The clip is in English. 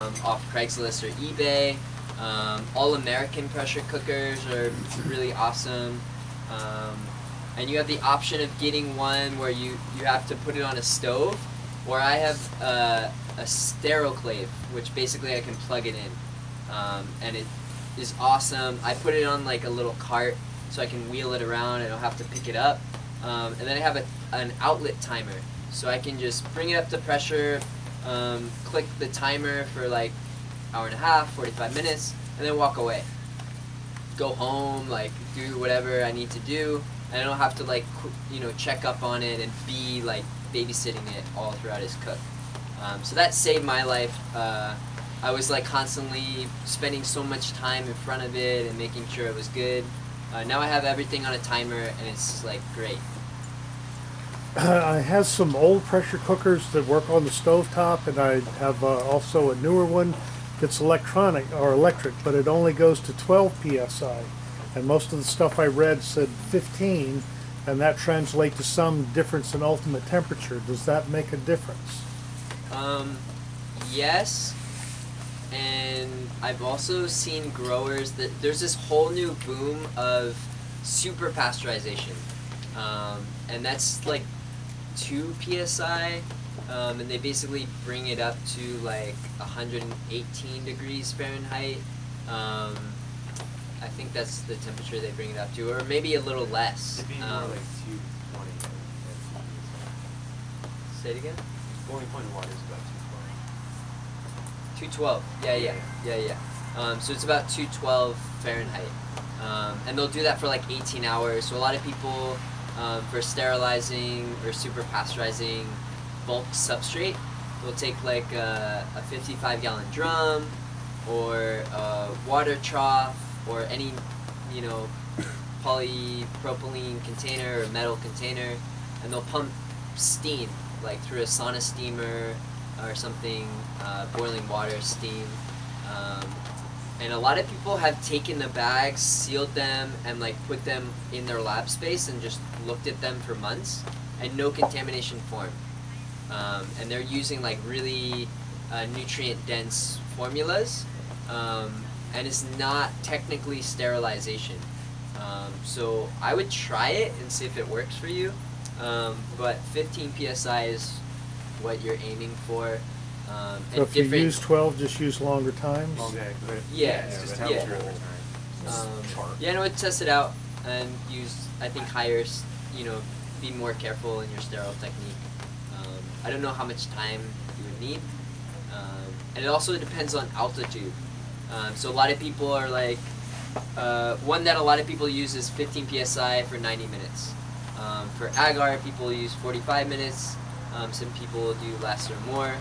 off Craigslist or eBay. All American pressure cookers are really awesome. And you have the option of getting one where you have to put it on a stove, or I have a Steroclave, which basically I can plug it in. And it is awesome. I put it on like a little cart so I can wheel it around and I don't have to pick it up. And then I have an outlet timer, so I can just bring it up to pressure, click the timer for like hour and a half, 45 minutes, and then walk away. Go home, like do whatever I need to do, and I don't have to like check up on it and be like babysitting it all throughout his cook. So that saved my life. I was like constantly spending so much time in front of it and making sure it was good. Now I have everything on a timer and it's like great. I have some old pressure cookers that work on the stovetop, and I have also a newer one that's electronic or electric, but it only goes to 12 psi. And most of the stuff I read said 15, and that translates to some difference in ultimate temperature. Does that make a difference? Yes. And I've also seen growers that there's this whole new boom of super pasteurization. And that's like 2 psi, and they basically bring it up to like 118 degrees Fahrenheit. I think that's the temperature they bring it up to, or maybe a little less. It'd be more like 220. Say it again? Boiling point of water is about 212. Yeah. So it's about 212 Fahrenheit. And they'll do that for like 18 hours. So a lot of people, for sterilizing or super pasteurizing bulk substrate, they'll take like a 55-gallon drum or a water trough or any, polypropylene container or metal container, and they'll pump steam like through a sauna steamer or something, boiling water, steam. And a lot of people have taken the bags, sealed them, and like put them in their lab space and just looked at them for months, and no contamination formed. And they're using like really nutrient-dense formulas, and it's not technically sterilization. So I would try it and see if it works for you. But 15 psi is what you're aiming for. So if you use 12, just use longer times? Yeah, it's just yeah. temperature over time. Yeah, I would test it out and use, I think, higher, be more careful in your sterile technique. I don't know how much time you would need. And it also depends on altitude. So a lot of people are like, one that a lot of people use is 15 psi for 90 minutes. For agar, people use 45 minutes. Some people do less or more.